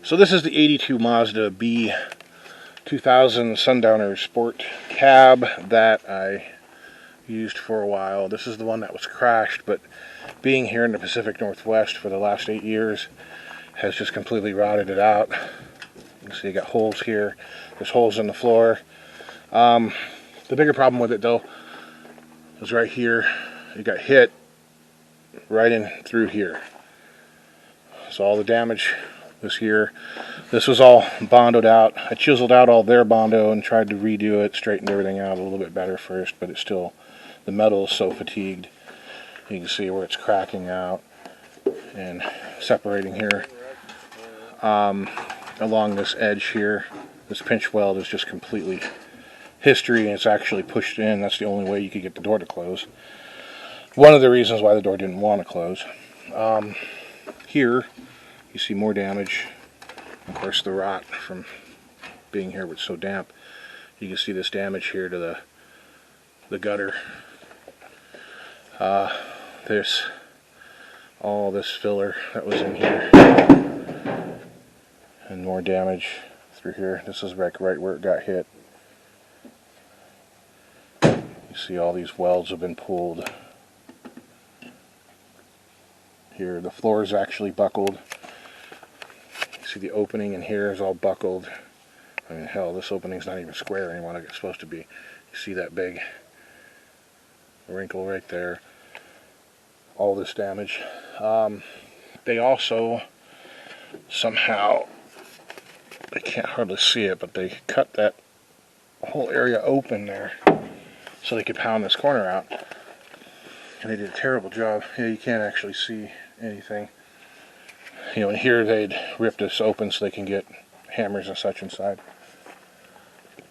So this is the 82 Mazda B 2000 Sundowner Sport cab that I used for a while. This is the one that was crashed, but being here in the Pacific Northwest for the last 8 years has just completely rotted it out. You can see you got holes here. There's holes in the floor. The bigger problem with it though is right here. It got hit right in through here. So all the damage was here. This was all bondoed out. I chiseled out all their bondo and tried to redo it, straightened everything out a little bit better first, but it's still, the metal is so fatigued. You can see where it's cracking out and separating here. Along this edge here, this pinch weld is just completely history, and it's actually pushed in. That's the only way you could get the door to close. One of the reasons why the door didn't want to close. Here you see more damage. Of course, the rot from being here was so damp. You can see this damage here to the gutter. There's all this filler that was in here, and more damage through here. This is right where it got hit. You see all these welds have been pulled. Here, the floor is actually buckled. You see the opening in here is all buckled. I mean, hell, this opening's not even square anymore like it's supposed to be. You see that big wrinkle right there. All this damage. They also somehow, I can't hardly see it, but they cut that whole area open there so they could pound this corner out. And they did a terrible job. Yeah, you can't actually see anything. You know, and here they'd rip this open so they can get hammers and such inside.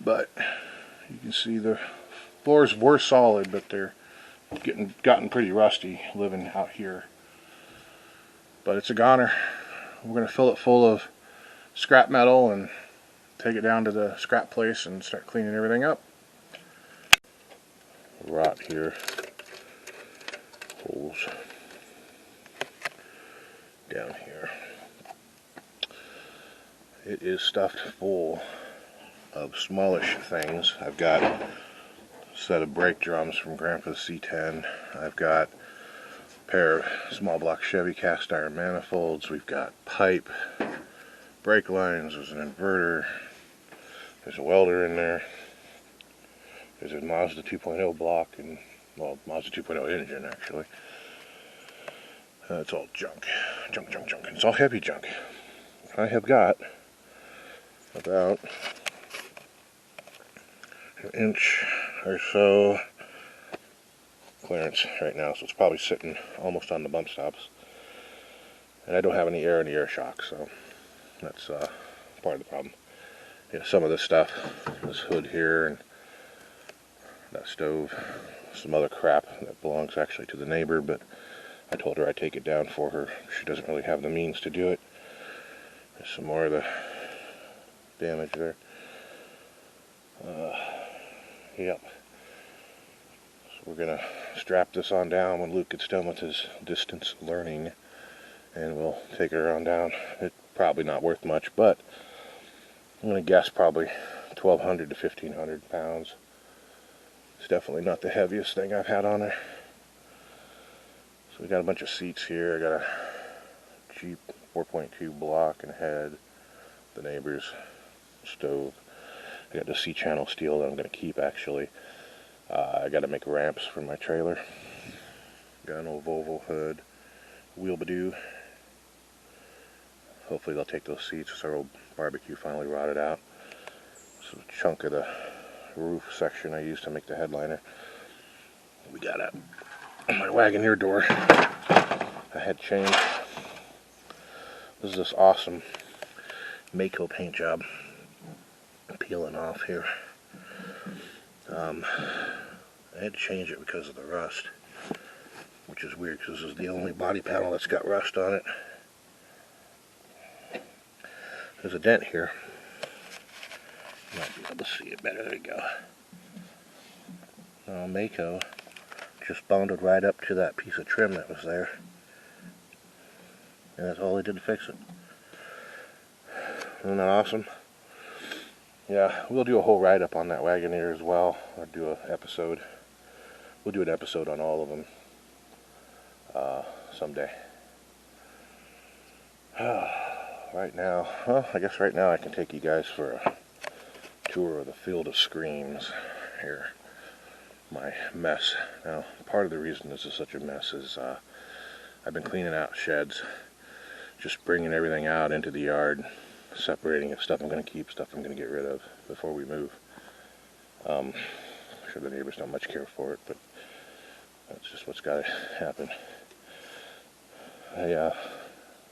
But you can see the floors were solid, but they're gotten pretty rusty living out here. But it's a goner. We're going to fill it full of scrap metal and take it down to the scrap place and start cleaning everything up. Rot here. Holes down here. It is stuffed full of smallish things. I've got a set of brake drums from Grandpa's C10. I've got a pair of small block Chevy cast iron manifolds. We've got pipe, brake lines. There's an inverter. There's a welder in there. There's a Mazda 2.0 block and, well, Mazda 2.0 engine actually. It's all junk. Junk. It's all heavy junk. I have got about an inch or so clearance right now, so it's probably sitting almost on the bump stops. And I don't have any air in the air shock, so that's part of the problem. Yeah, some of this stuff, this hood here and that stove, some other crap that belongs actually to the neighbor, but I told her I'd take it down for her. She doesn't really have the means to do it. There's some more of the damage there. Yep. So we're gonna strap this on down when Luke gets done with his distance learning, and we'll take her on down. It's probably not worth much, but I'm gonna guess probably 1,200 to 1,500 pounds. It's definitely not the heaviest thing I've had on her. So we got a bunch of seats here. I got a Jeep 4.2 block and head, the neighbor's stove. I got the C-channel steel that I'm going to keep actually. I got to make ramps for my trailer. Got an old Volvo hood, wheelbadoo. Hopefully they'll take those seats. Our old barbecue finally rotted out. So a chunk of the roof section I used to make the headliner. We got my Wagoneer door. I had changed. This is this awesome Mako paint job. Peeling off here. I had to change it because of the rust, which is weird because this is the only body panel that's got rust on it. There's a dent here. You might be able to see it better. There we go. Mako just bonded right up to that piece of trim that was there. And that's all they did to fix it. Isn't that awesome? Yeah, we'll do a whole write-up on that Wagoneer as well. I'll do an episode. We'll do an episode on all of them someday. Right now, well, I guess right now I can take you guys for a tour of the Field of Screams. Here, my mess. Now, part of the reason this is such a mess is I've been cleaning out sheds, just bringing everything out into the yard, separating it, stuff I'm going to keep, stuff I'm going to get rid of before we move. I'm sure the neighbors don't much care for it, but that's just what's got to happen. I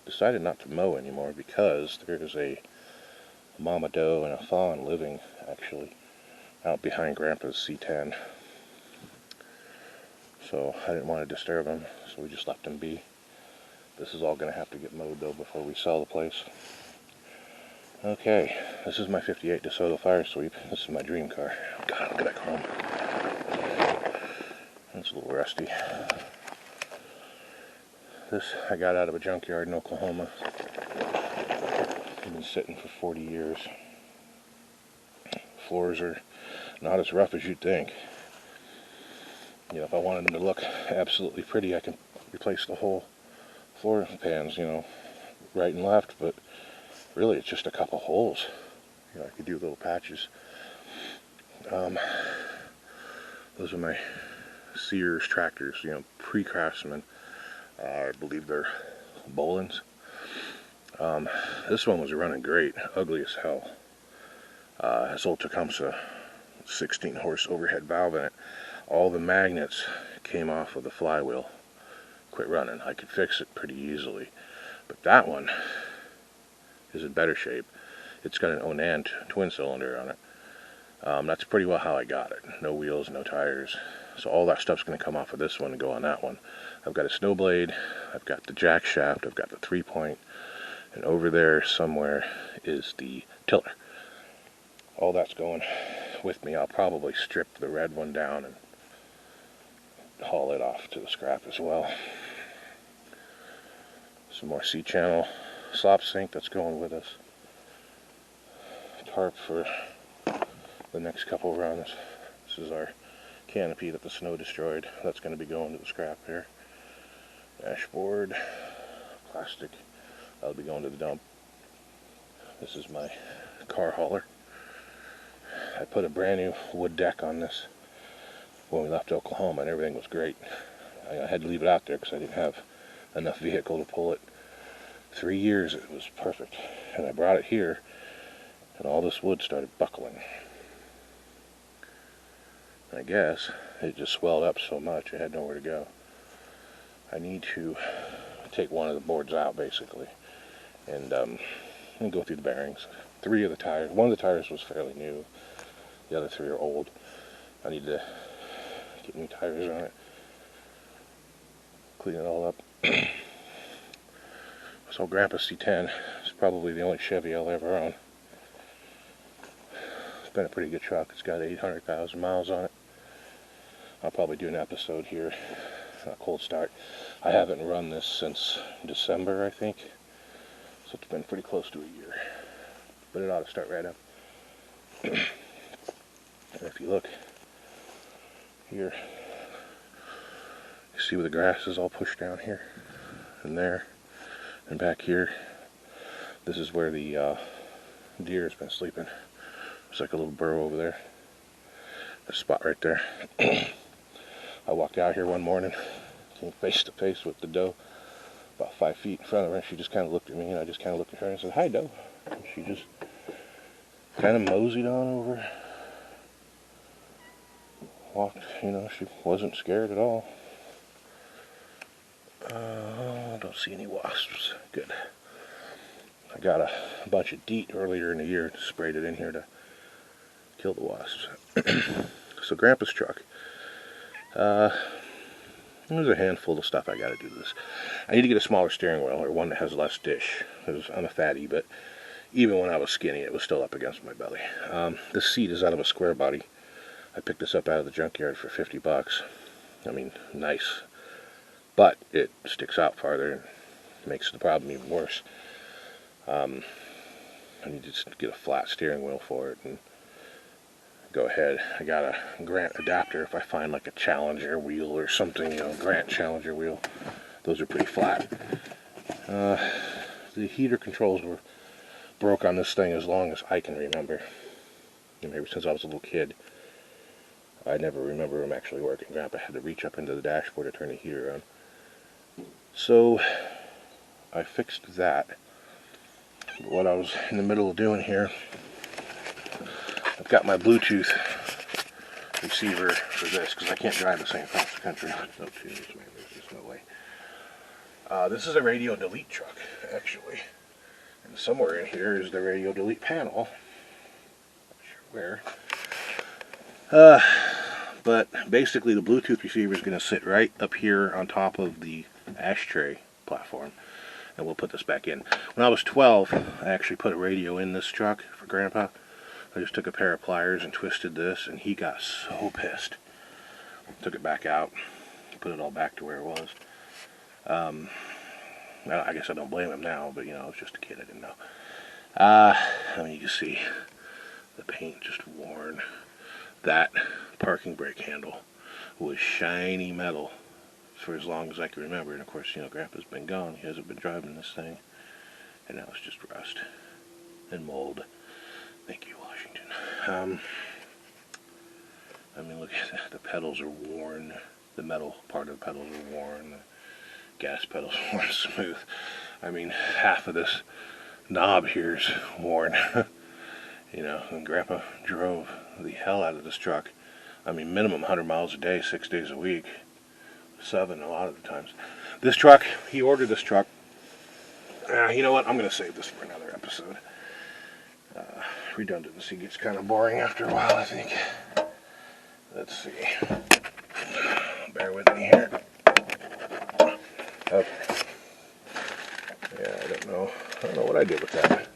decided not to mow anymore because there's a mama doe and a fawn living, actually, out behind Grandpa's C10. So I didn't want to disturb them, so we just left them be. This is all going to have to get mowed, though, before we sell the place. Okay, this is my 58 DeSoto Fire Sweep. This is my dream car. God, look at that chrome. It's a little rusty. This I got out of a junkyard in Oklahoma. It's been sitting for 40 years. Floors are not as rough as you'd think. You know, if I wanted them to look absolutely pretty, I can replace the whole floor pans, you know, right and left, but really it's just a couple holes. You know, I could do little patches. Those are my Sears tractors, you know, pre-Craftsman. I believe they're Bolins. This one was running great, ugly as hell. This old Tecumseh 16 horse overhead valve in it. All the magnets came off of the flywheel. Quit running. I could fix it pretty easily. But that one is in better shape. It's got an Onan twin cylinder on it. That's pretty well how I got it. No wheels, no tires. So all that stuff's going to come off of this one and go on that one. I've got a snow blade, I've got the jack shaft, I've got the 3-point, and over there somewhere is the tiller. All that's going with me. I'll probably strip the red one down and haul it off to the scrap as well. Some more C-channel slop sink that's going with us. Tarp for the next couple runs. This is our canopy that the snow destroyed. That's going to be going to the scrap here. Dashboard, plastic, that'll be going to the dump. This is my car hauler. I put a brand new wood deck on this when we left Oklahoma and everything was great. I had to leave it out there because I didn't have enough vehicle to pull it. 3 years it was perfect, and I brought it here and all this wood started buckling. I guess it just swelled up so much I had nowhere to go. I need to take one of the boards out basically and go through the bearings. 3 of the tires, one of the tires was fairly new, the other 3 are old. I need to get new tires on it, clean it all up. So Grandpa's C10 is probably the only Chevy I'll ever own. It's been a pretty good truck. It's got 800,000 miles on it. I'll probably do an episode here, a cold start. I haven't run this since December, I think, so it's been pretty close to a year, but it ought to start right up. And if you look here, you see where the grass is all pushed down here and there and back here. This is where the deer has been sleeping. There's like a little burrow over there. There's a spot right there. I walked out here one morning, came face to face with the doe about 5 feet in front of her. She just kind of looked at me and I just kind of looked at her and said, "Hi, doe." And she just kind of moseyed on over. Walked, you know, she wasn't scared at all. Don't see any wasps. Good. I got a bunch of DEET earlier in the year, sprayed it in here to kill the wasps. So Grandpa's truck There's a handful of stuff I got to do to this. I need to get a smaller steering wheel, or one that has less dish, because I'm a fatty, but even when I was skinny, it was still up against my belly. This seat is out of a square body. I picked this up out of the junkyard for 50 bucks. I mean, nice. But it sticks out farther and makes the problem even worse. I need to just get a flat steering wheel for it and go ahead. I got a Grant adapter if I find like a Challenger wheel or something, Grant Challenger wheel. Those are pretty flat. The heater controls were broke on this thing as long as I can remember. Maybe since I was a little kid. I never remember them actually working. Grandpa had to reach up into the dashboard to turn the heater on. So I fixed that. But what I was in the middle of doing here, I've got my Bluetooth receiver for this because I can't drive this thing across the country with no tunes, man. There's just no way. This is a radio delete truck, actually. And somewhere in here is the radio delete panel. Not sure where. But basically the Bluetooth receiver is going to sit right up here on top of the ashtray platform. And we'll put this back in. When I was 12, I actually put a radio in this truck for Grandpa. I just took a pair of pliers and twisted this, and he got so pissed. Took it back out, put it all back to where it was. I guess I don't blame him now, but I was just a kid, I didn't know. I mean, you can see the paint just worn. That parking brake handle was shiny metal for as long as I can remember. And of course, Grandpa's been gone. He hasn't been driving this thing. And now it's just rust and mold. Thank you, Washington. I mean, look at that. The pedals are worn. The metal part of the pedals are worn. The gas pedals are worn smooth. I mean, half of this knob here's worn. And Grandpa drove the hell out of this truck. I mean, minimum 100 miles a day, 6 days a week. 7 a lot of the times. This truck, he ordered this truck. You know what? I'm going to save this for another episode. Redundancy gets kind of boring after a while, I think. Let's see. Bear with me here. Okay. Yeah, I don't know what I did with that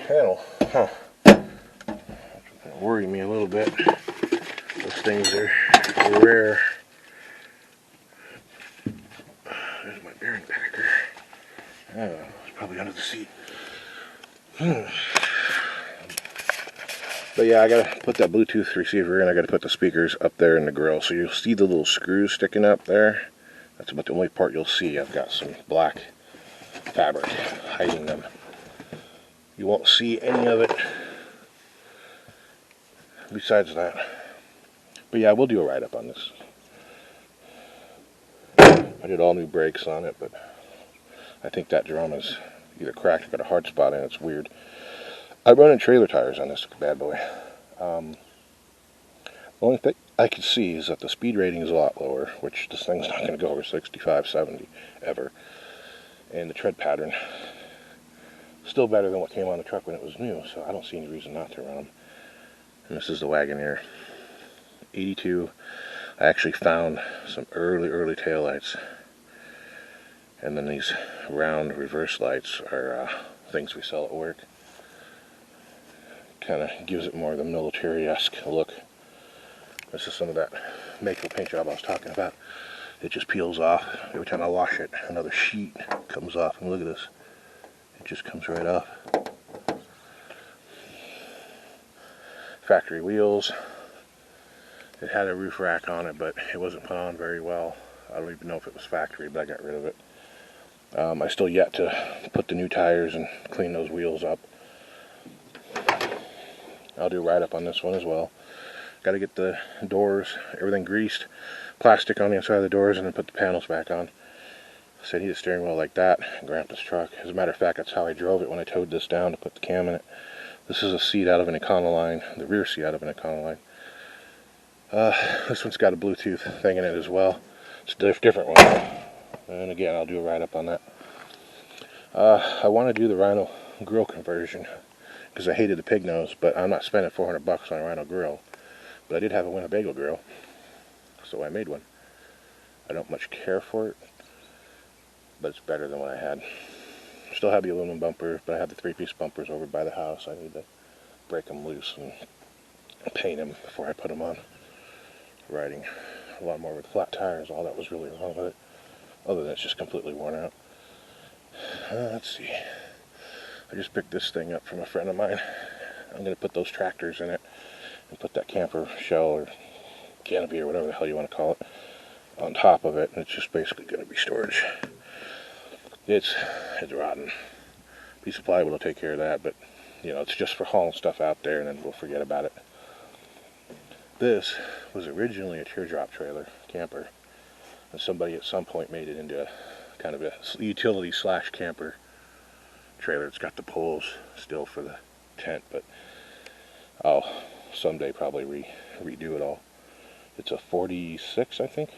panel. Huh. That's worried me a little bit. Those things are rare. There's my bearing packer. I don't know. It's probably under the seat. But yeah, I gotta put that Bluetooth receiver in. I gotta put the speakers up there in the grill. So you'll see the little screws sticking up there. That's about the only part you'll see. I've got some black fabric hiding them. You won't see any of it besides that. But yeah, we'll do a write-up on this. I did all new brakes on it, but I think that drum is either cracked or got a hard spot in it. It's weird. I run in trailer tires on this bad boy. The only thing I can see is that the speed rating is a lot lower, which this thing's not going to go over 65, 70 ever. And the tread pattern, still better than what came on the truck when it was new, so I don't see any reason not to run them. And this is the Wagoneer 82. I actually found some early taillights. And then these round reverse lights are things we sell at work. Kind of gives it more of the military-esque look. This is some of that maple paint job I was talking about. It just peels off. Every time I wash it, another sheet comes off. And look at this. It just comes right off. Factory wheels. It had a roof rack on it, but it wasn't put on very well. I don't even know if it was factory, but I got rid of it. I still yet to put the new tires and clean those wheels up. I'll do a write-up on this one as well. Got to get the doors, everything greased, plastic on the inside of the doors, and then put the panels back on. So I need a steering wheel like that in Grandpa's truck. As a matter of fact, that's how I drove it when I towed this down to put the cam in it. This is a seat out of an Econoline, the rear seat out of an Econoline. This one's got a Bluetooth thing in it as well. It's a different one. And again, I'll do a write-up on that. I want to do the Rhino grill conversion because I hated the pig nose, but I'm not spending $400 on a Rhino grill. But I did have a Winnebago grill, so I made one. I don't much care for it, but it's better than what I had. Still have the aluminum bumper, but I have the 3-piece bumpers over by the house. I need to break them loose and paint them before I put them on. Riding a lot more with flat tires, all that was really wrong with it. Other than it's just completely worn out. Let's see. I just picked this thing up from a friend of mine. I'm going to put those tractors in it and put that camper shell or canopy or whatever the hell you want to call it on top of it, and it's just basically going to be storage. It's rotten. Piece of plywood will take care of that, but you know, it's just for hauling stuff out there and then we'll forget about it. This was originally a teardrop trailer camper, and somebody at some point made it into a kind of a utility / camper trailer. It's got the poles still for the tent, but I'll someday probably redo it all. It's a 46, I think.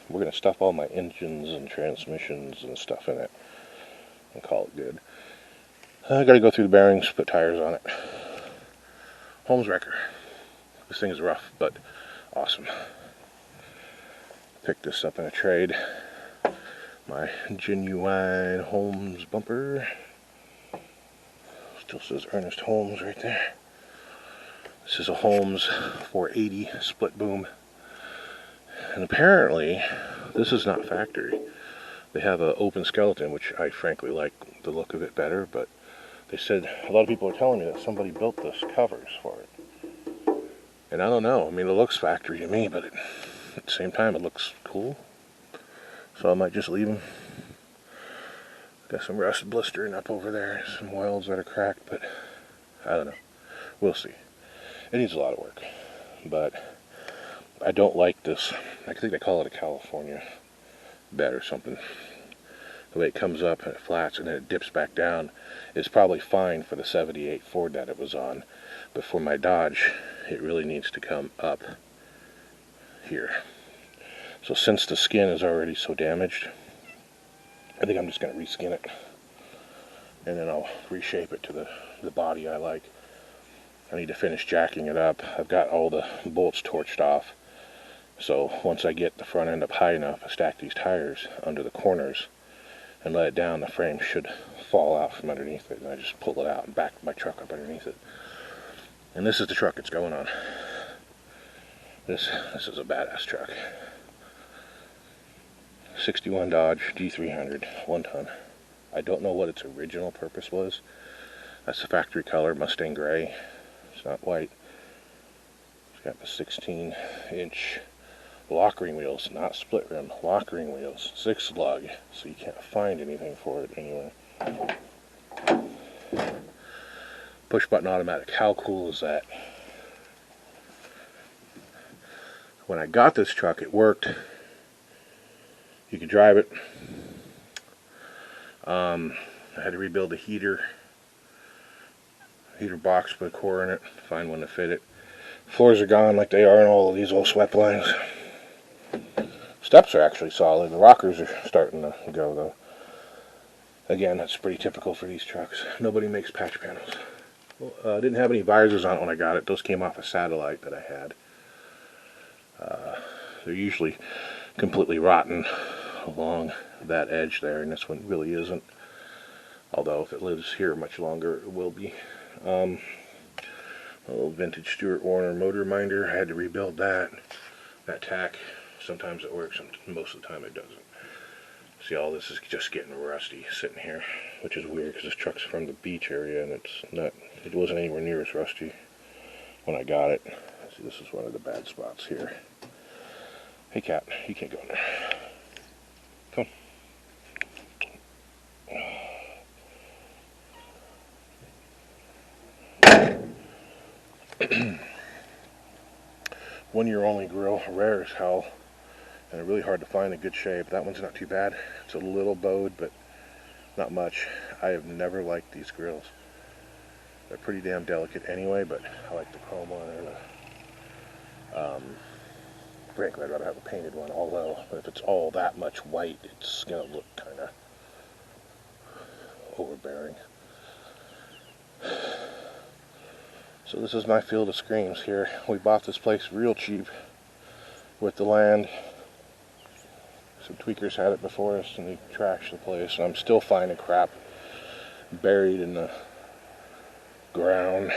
We're going to stuff all my engines and transmissions and stuff in it and call it good. I got to go through the bearings, put tires on it. Holmes wrecker. This thing is rough, but awesome. Picked this up in a trade. My genuine Holmes bumper. Still says Ernest Holmes right there. This is a Holmes 480 split boom. And apparently, this is not factory. They have an open skeleton, which I frankly like the look of it better, but they said, a lot of people are telling me that somebody built this covers for it. And I don't know, I mean, it looks factory to me, but at the same time, it looks cool. So I might just leave them. Got some rust blistering up over there, some welds that are cracked, but I don't know. We'll see. It needs a lot of work, but I don't like this. I think they call it a California bed or something. The way it comes up and it flats and then it dips back down is probably fine for the 78 Ford that it was on, but for my Dodge, it really needs to come up here. So since the skin is already so damaged, I think I'm just going to reskin it, and then I'll reshape it to the body I like. I need to finish jacking it up. I've got all the bolts torched off, so once I get the front end up high enough, I stack these tires under the corners and let it down. The frame should fall out from underneath it, and I just pull it out and back my truck up underneath it. And this is the truck it's going on. This is a badass truck. 61 Dodge G300, 1 ton. I don't know what its original purpose was. That's the factory color, Mustang gray. It's not white. It's got the 16-inch lock ring wheels, not split rim, lock ring wheels, 6 lug, so you can't find anything for it anywhere. Push button automatic. How cool is that? When I got this truck, it worked. You could drive it. I had to rebuild the heater box, put a core in it, find one to fit it. Floors are gone like they are in all of these old swept lines. Steps are actually solid. The rockers are starting to go though. Again, that's pretty typical for these trucks. Nobody makes patch panels. Well, didn't have any visors on it when I got it. Those came off a satellite that I had. They're usually completely rotten along that edge there, and this one really isn't. Although if it lives here much longer, it will be. A little vintage Stuart Warner motor minder. I had to rebuild that. That tack, sometimes it works, and most of the time it doesn't. See, all this is just getting rusty sitting here, which is weird because this truck's from the beach area, and it wasn't anywhere near as rusty when I got it. See, this is one of the bad spots here. Hey cat, you can't go in there. Come. One year only grill, rare as hell, and they're really hard to find in good shape. That one's not too bad. It's a little bowed, but not much. I have never liked these grills. They're pretty damn delicate anyway, but I like the chrome one or the, frankly, I'd rather have a painted one, although if it's all that much white, it's going to look kind of overbearing. So this is my field of screams here. We bought this place real cheap with the land. Some tweakers had it before us and they trashed the place. And I'm still finding crap buried in the ground,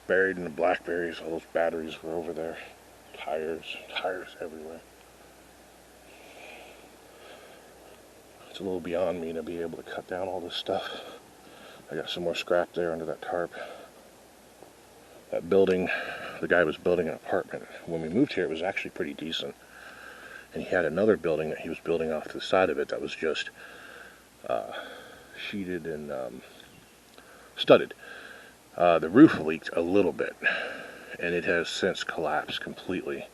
buried in the blackberries. All those batteries were over there. Tires everywhere. It's a little beyond me to be able to cut down all this stuff. I got some more scrap there under that tarp. That building, the guy was building an apartment. When we moved here, it was actually pretty decent. And he had another building that he was building off to the side of it that was just sheeted and studded. The roof leaked a little bit, and it has since collapsed completely.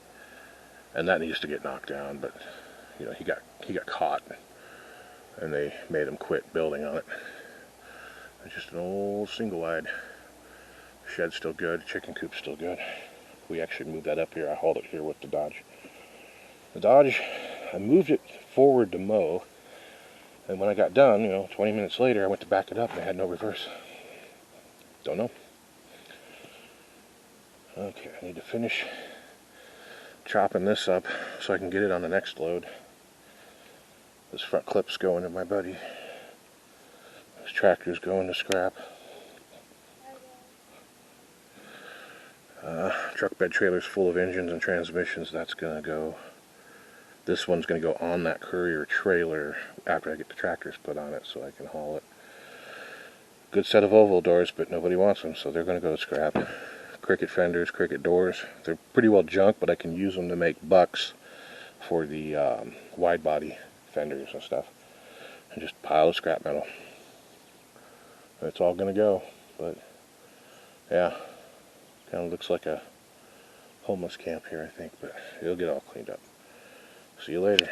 And that needs to get knocked down, but you know, he got caught, and they made him quit building on it. It's just an old single-wide. Shed's still good, chicken coop's still good. We actually moved that up here. I hauled it here with the Dodge. The Dodge, I moved it forward to mow, and when I got done, you know, 20 minutes later, I went to back it up and it had no reverse. Don't know. Okay, I need to finish chopping this up so I can get it on the next load. This front clip's going to my buddy. This tractor's going to scrap. Truck bed trailer's full of engines and transmissions. That's gonna go. This one's gonna go on that courier trailer after I get the tractors put on it so I can haul it. Good set of oval doors, but nobody wants them, so they're gonna go to scrap. Cricket fenders, cricket doors. They're pretty well junk, but I can use them to make bucks for the wide body fenders and stuff. And just pile of scrap metal. It's all gonna go, but yeah. Kind of looks like a homeless camp here, I think, but it'll get all cleaned up. See you later.